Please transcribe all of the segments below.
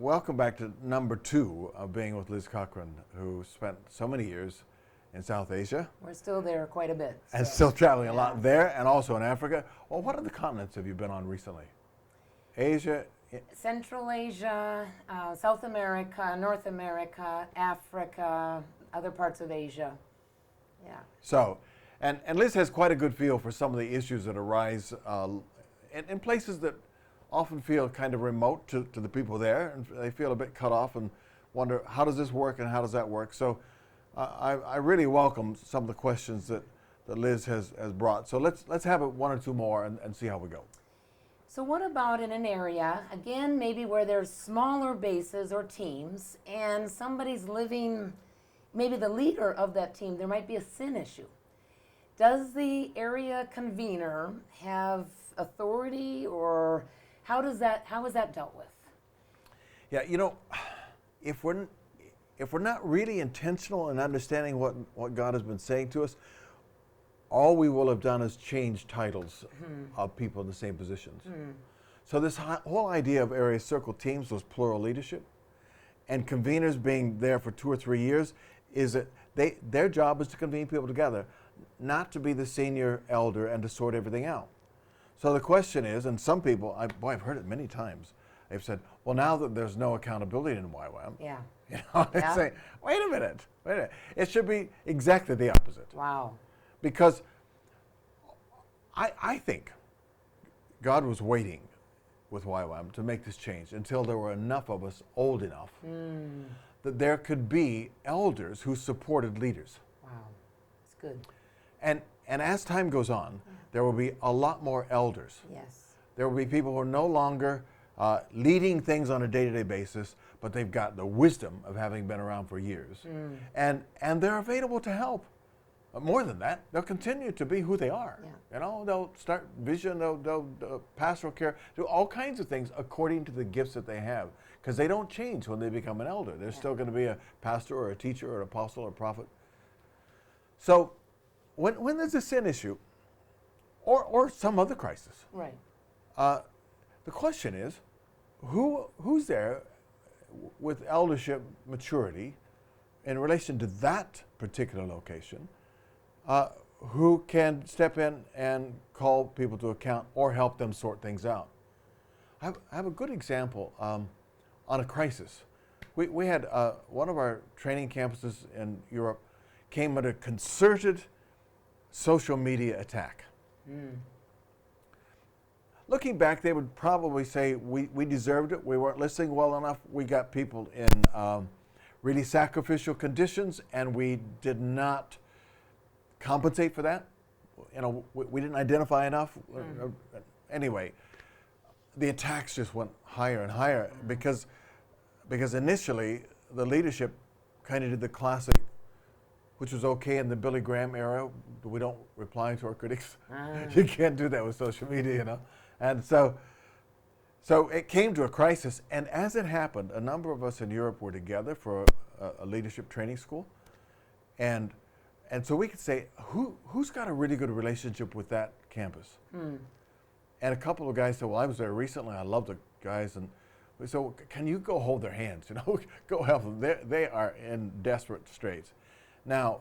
welcome back to number 2 of being with Lis Cochrane, who spent so many years in South Asia. We're still there quite a bit. And still traveling a lot there and also in Africa. Well, what other continents have you been on recently? Asia? Central Asia, South America, North America, Africa, other parts of Asia. Yeah. So, and Lis has quite a good feel for some of the issues that arise in places that often feel kind of remote to the people there, and they feel a bit cut off and wonder, how does this work and how does that work? So I really welcome some of the questions that Lis has brought. So let's have one or two more and see how we go. So what about in an area, again, maybe where there's smaller bases or teams, and somebody's living, maybe the leader of that team, there might be a sin issue. Does the area convener have authority, or how is that dealt with? Yeah, you know, if we're not really intentional in understanding what God has been saying to us, all we will have done is change titles of people in the same positions. So this whole idea of area circle teams, those plural leadership, and conveners being there for 2 or 3 years, is that their job is to convene people together, not to be the senior elder and to sort everything out. So the question is, and some people, I've heard it many times, they've said, well, now that there's no accountability in YWAM, Yeah. you know, they say, wait a minute. It should be exactly the opposite. Wow. Because I think God was waiting with YWAM to make this change until there were enough of us old enough that there could be elders who supported leaders. Wow. That's good. And as time goes on, there will be a lot more elders. Yes. There will be people who are no longer leading things on a day-to-day basis, but they've got the wisdom of having been around for years. And they're available to help. More than that, they'll continue to be who they are. Yeah. You know, they'll start vision, they'll pastoral care, do all kinds of things according to the gifts that they have, because they don't change when they become an elder. They're still going to be a pastor or a teacher or an apostle or a prophet. So when there's a sin issue or some other crisis, Right. the question is, who's there with eldership maturity in relation to that particular location, who can step in and call people to account or help them sort things out? I have a good example on a crisis. We had one of our training campuses in Europe came under concerted social media attack. Looking back, they would probably say we deserved it. We weren't listening well enough. We got people in really sacrificial conditions, and we did not compensate for that. You know, we didn't identify enough. Anyway, the attacks just went higher and higher because initially the leadership kind of did the classic, which was okay in the Billy Graham era. We don't reply to our critics. You can't do that with social media, you know. And so it came to a crisis, and as it happened, a number of us in Europe were together for a leadership training school, and so we could say, who's got a really good relationship with that campus? And a couple of guys said, well, I was there recently, I love the guys, and we said, well, can you go hold their hands, you know, go help them. They are in desperate straits. Now,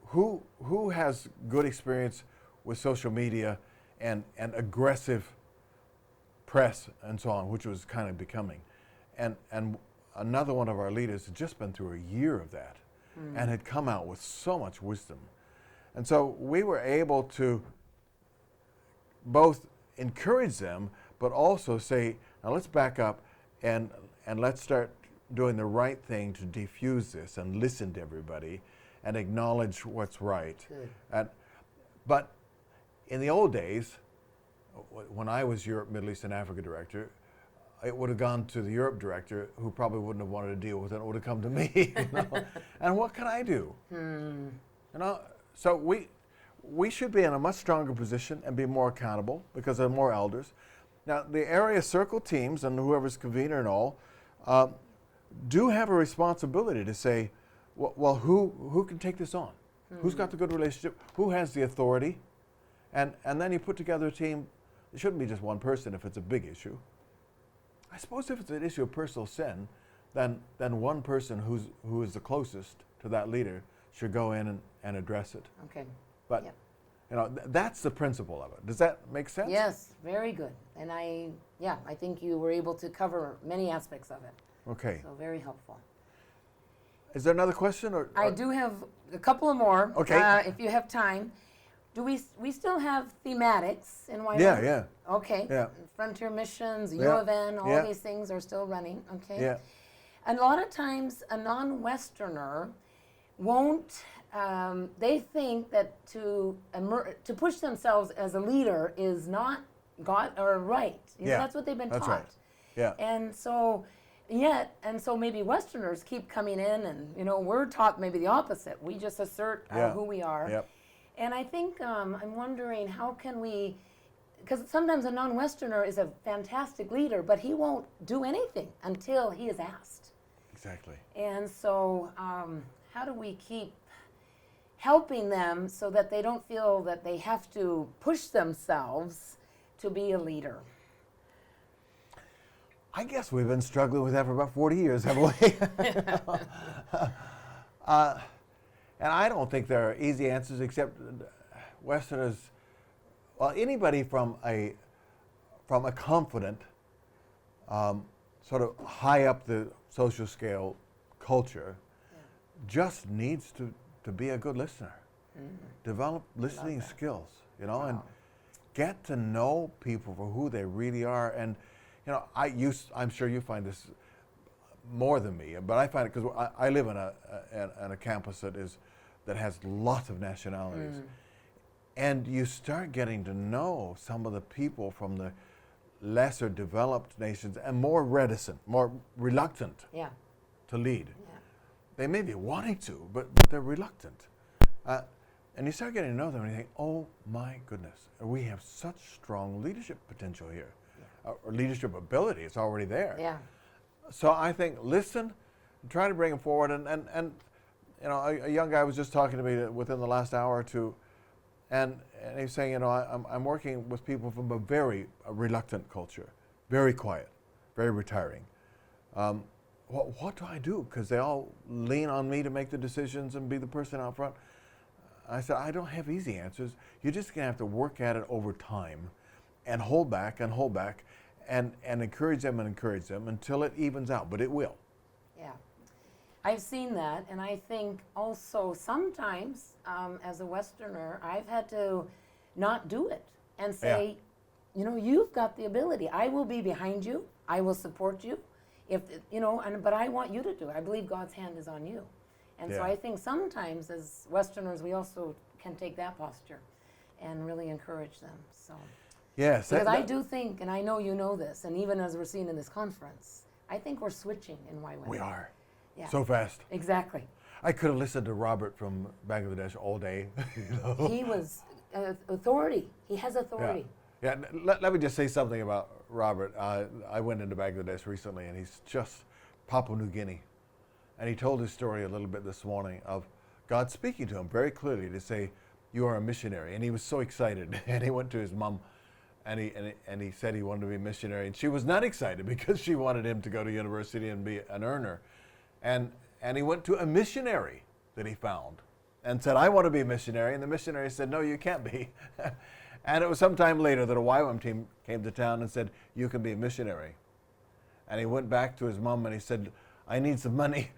who has good experience with social media and aggressive press and so on, which was kind of becoming. And another one of our leaders had just been through a year of that and had come out with so much wisdom. And so we were able to both encourage them, but also say, now let's back up and let's start doing the right thing to defuse this and listen to everybody and acknowledge what's right. But in the old days, when I was Europe, Middle East, and Africa director, it would have gone to the Europe director, who probably wouldn't have wanted to deal with it. It would have come to me. You know? And what can I do? You know, so we should be in a much stronger position and be more accountable because there are more elders. Now, the area circle teams and whoever's convener and all do have a responsibility to say, well, who can take this on? Who's got the good relationship? Who has the authority? And then you put together a team. It shouldn't be just one person if it's a big issue. I suppose if it's an issue of personal sin, then one person who is the closest to that leader should go in and address it. Okay. But Yep. that's the principle of it. Does that make sense? Yes, very good. And I think you were able to cover many aspects of it. Okay. So very helpful. Is there another question? I do have a couple of more. Okay. If you have time. Do we still have thematics in YWAM? Yeah. Okay. Yeah. Frontier Missions, U Yeah. of N, all Yeah. these things are still running. Okay. Yeah. And a lot of times, a non-Westerner won't. They think that to push themselves as a leader is not God or right. Yeah. That's what they've been That's taught. right. Yeah. And so maybe Westerners keep coming in, and we're taught maybe the opposite. We just assert Yeah. who we are. Yep. And I think I'm wondering how can we, because sometimes a non-Westerner is a fantastic leader, but he won't do anything until he is asked. Exactly. And so how do we keep helping them so that they don't feel that they have to push themselves to be a leader? I guess we've been struggling with that for about 40 years, haven't we? And I don't think there are easy answers, except Westerners, well, anybody from a confident, sort of high up the social scale culture just needs to be a good listener. Develop listening skills, and get to know people for who they really are. And I'm sure you find this more than me, but I find it because I live in a campus that has lots of nationalities, and you start getting to know some of the people from the lesser developed nations and more reticent, more reluctant to lead. Yeah. They may be wanting to, but they're reluctant. And you start getting to know them and you think, oh my goodness, we have such strong leadership potential here. Or leadership ability, it's already there. Yeah. So I think listen, try to bring them forward. And a young guy was just talking to me within the last hour or two, and he's saying, I'm working with people from a very reluctant culture, very quiet, very retiring. What do I do? Because they all lean on me to make the decisions and be the person out front. I said, I don't have easy answers. You're just going to have to work at it over time and hold back and encourage them until it evens out, but it will. Yeah. I've seen that, and I think also sometimes as a Westerner, I've had to not do it and say, you've got the ability. I will be behind you. I will support you. But I want you to do it. I believe God's hand is on you. And so I think sometimes as Westerners, we also can take that posture and really encourage them. So. Yes. Because I do think, and I know you know this, and even as we're seeing in this conference, I think we're switching in YWAM. We are. Yeah. So fast. Exactly. I could have listened to Robert from Bangladesh all day. He was authority. He has authority. Yeah. Let me just say something about Robert. I went into Bangladesh recently, and he's just Papua New Guinea. And he told his story a little bit this morning of God speaking to him very clearly to say, you are a missionary. And he was so excited. And he went to his mom, and he said he wanted to be a missionary. And she was not excited because she wanted him to go to university and be an earner. And he went to a missionary that he found and said, I want to be a missionary. And the missionary said, no, you can't be. And it was sometime later that a YWAM team came to town and said, you can be a missionary. And he went back to his mom and he said, I need some money.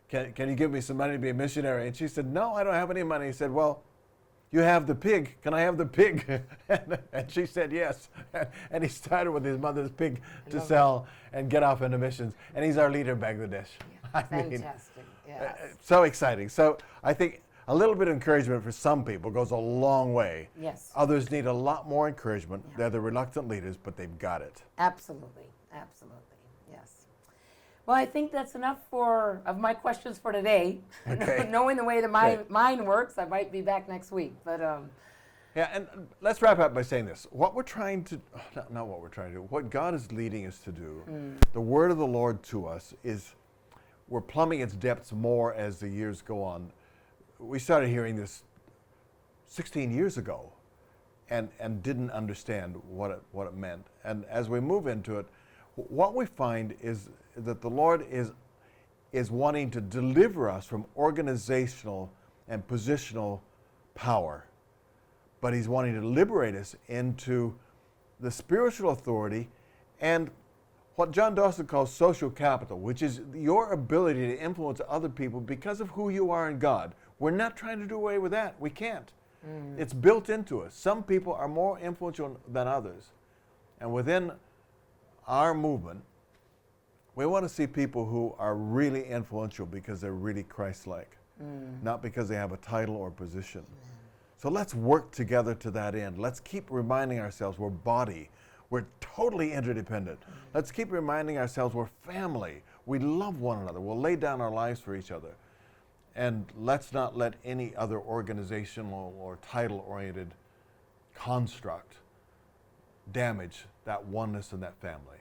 Can you give me some money to be a missionary? And she said, no, I don't have any money. He said, well, you have the pig. Can I have the pig? And she said yes. And he started with his mother's pig to sell and get off into missions. And he's our leader in Bangladesh. Yeah, fantastic. Yes. So exciting. So I think a little bit of encouragement for some people goes a long way. Yes. Others need a lot more encouragement. They're the reluctant leaders, but they've got it. Absolutely. Absolutely. Yes. Well, I think that's enough of my questions for today. Okay. Knowing the way that my mind works, I might be back next week. But yeah, and let's wrap up by saying this. What we're trying to, not what we're trying to do, what God is leading us to do, the word of the Lord to us is, we're plumbing its depths more as the years go on. We started hearing this 16 years ago and didn't understand what it meant. And as we move into it, what we find is that the Lord is wanting to deliver us from organizational and positional power, but He's wanting to liberate us into the spiritual authority and what John Dawson calls social capital, which is your ability to influence other people because of who you are in God. We're not trying to do away with that. We can't. It's built into us. Some people are more influential than others. And within our movement, we want to see people who are really influential because they're really Christ-like, not because they have a title or position. So let's work together to that end. Let's keep reminding ourselves we're body. We're totally interdependent. Let's keep reminding ourselves we're family. We love one another. We'll lay down our lives for each other. And let's not let any other organizational or title-oriented construct damage that oneness and that family.